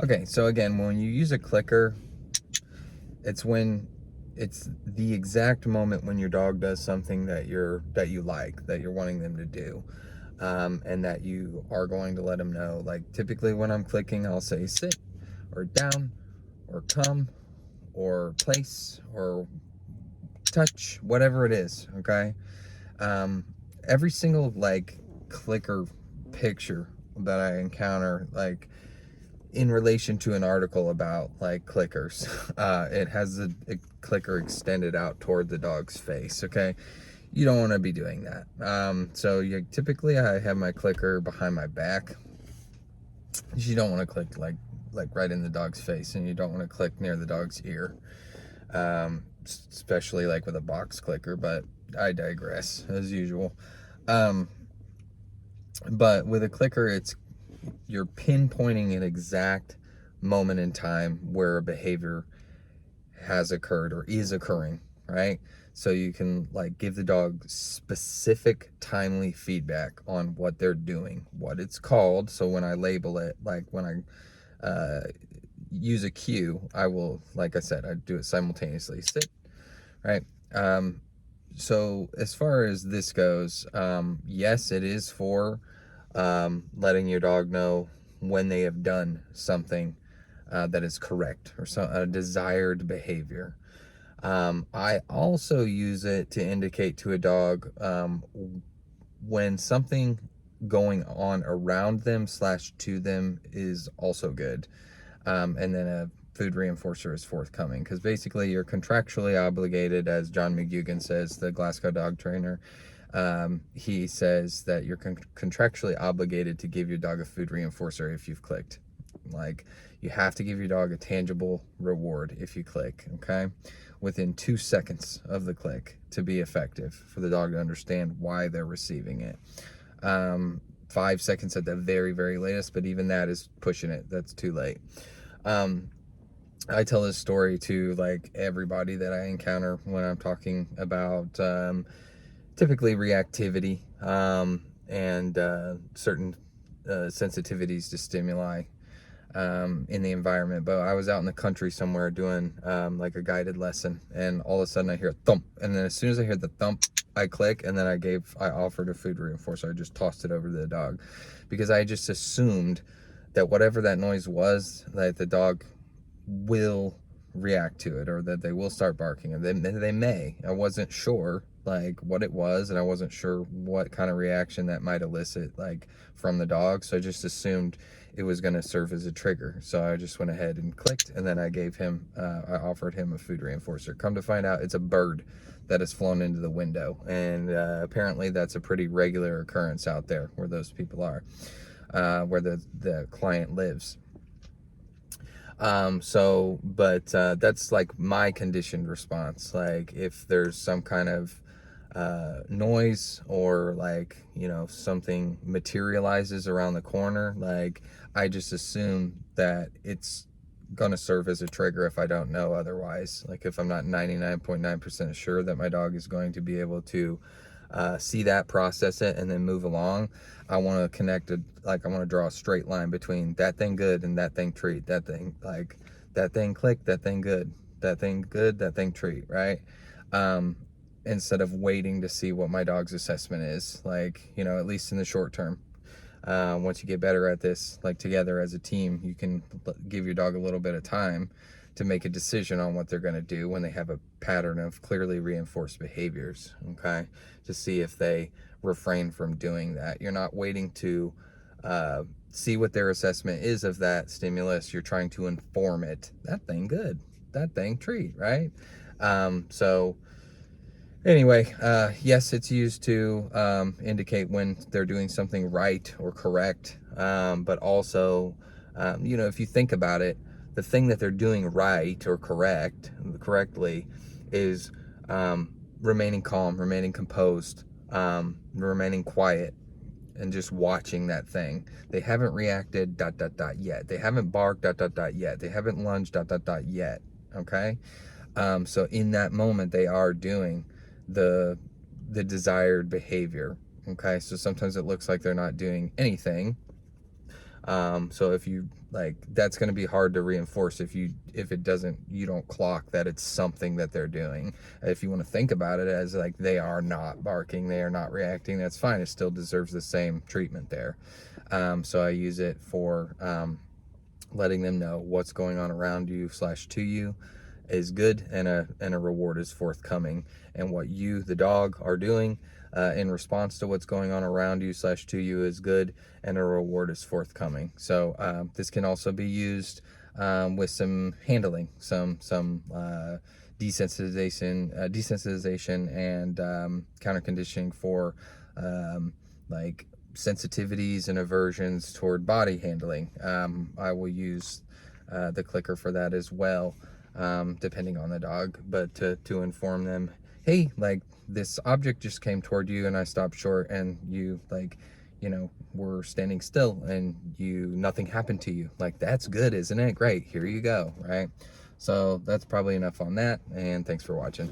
Okay, so again, when you use a clicker, it's when it's the exact moment when your dog does something that you like, that you're wanting them to do, and that you are going to let them know. Like typically when I'm clicking, I'll say sit or down or come or place or touch, whatever it is. Okay, um, every single like clicker picture that I encounter, like in relation to an article about like clickers, it has a clicker extended out toward the dog's face. Okay, you don't want to be doing that. So you typically I have my clicker behind my back. You don't want to click like right in the dog's face, and you don't want to click near the dog's ear, especially like with a box clicker. But I digress as usual. Um, but with a clicker, you're pinpointing an exact moment in time where a behavior has occurred or is occurring, right? So you can like give the dog specific timely feedback on what they're doing, what it's called. So when I label it, like when I use a cue, I will, like I said, I do it simultaneously. Sit, right? So as far as this goes, yes, it is for letting your dog know when they have done something that is correct or a desired behavior. I also use it to indicate to a dog when something going on around them slash to them is also good. And then a food reinforcer is forthcoming, because basically you're contractually obligated, as John McGugan says, the Glasgow dog trainer. He says that you're contractually obligated to give your dog a food reinforcer if you've clicked. Like, you have to give your dog a tangible reward if you click, okay? Within 2 seconds of the click to be effective, for the dog to understand why they're receiving it. 5 seconds at the very, very latest, but even that is pushing it. That's too late. I tell this story to like everybody that I encounter when I'm talking about typically reactivity, and certain sensitivities to stimuli in the environment. But I was out in the country somewhere doing like a guided lesson, and all of a sudden I hear a thump, and then as soon as I hear the thump, I click, and then I offered a food reinforcer. I just tossed it over to the dog, because I just assumed that whatever that noise was, that the dog will react to it, or that they will start barking, and they may. I wasn't sure like what it was, and I wasn't sure what kind of reaction that might elicit like from the dog, so I just assumed it was going to serve as a trigger. So I just went ahead and clicked, and then I offered him a food reinforcer. Come to find out, it's a bird that has flown into the window, and apparently that's a pretty regular occurrence out there where those people are, where the client lives. But that's like my conditioned response. Like if there's some kind of noise, or like, something materializes around the corner, like I just assume that it's gonna serve as a trigger if I don't know otherwise. Like if I'm not 99.9% sure that my dog is going to be able to see that, process it, and then move along, I want to I want to draw a straight line between that thing good and that thing treat. That thing click, that thing good, that thing good, that thing treat, right? Um, Instead of waiting to see what my dog's assessment is, like, at least in the short term. Once you get better at this, like together as a team, you can give your dog a little bit of time to make a decision on what they're going to do when they have a pattern of clearly reinforced behaviors, okay? To see if they refrain from doing that. You're not waiting to see what their assessment is of that stimulus. You're trying to inform it. That thing good, that thing treat, right? So anyway, yes, it's used to indicate when they're doing something right or correct, but also, if you think about it, the thing that they're doing right or correctly is remaining calm, remaining composed, remaining quiet, and just watching that thing. They haven't reacted dot dot dot yet. They haven't barked dot dot dot yet. They haven't lunged dot dot dot yet. Okay, so in that moment, they are doing the desired behavior. Okay, so sometimes it looks like they're not doing anything, So if you like, that's going to be hard to reinforce if it doesn't, you don't clock that it's something that they're doing. If you want to think about it as like they are not barking, they are not reacting, that's fine. It still deserves the same treatment there. So I use it for letting them know what's going on around you / to you is good, and a reward is forthcoming, and what you, the dog, are doing in response to what's going on around you / to you is good, and a reward is forthcoming. So this can also be used with some handling, some desensitization and counter conditioning for like sensitivities and aversions toward body handling. I will use the clicker for that as well, depending on the dog, but to inform them, hey, like this object just came toward you and I stopped short and you like, were standing still and nothing happened to you. Like, that's good, isn't it? Great, here you go, right? So that's probably enough on that, and thanks for watching.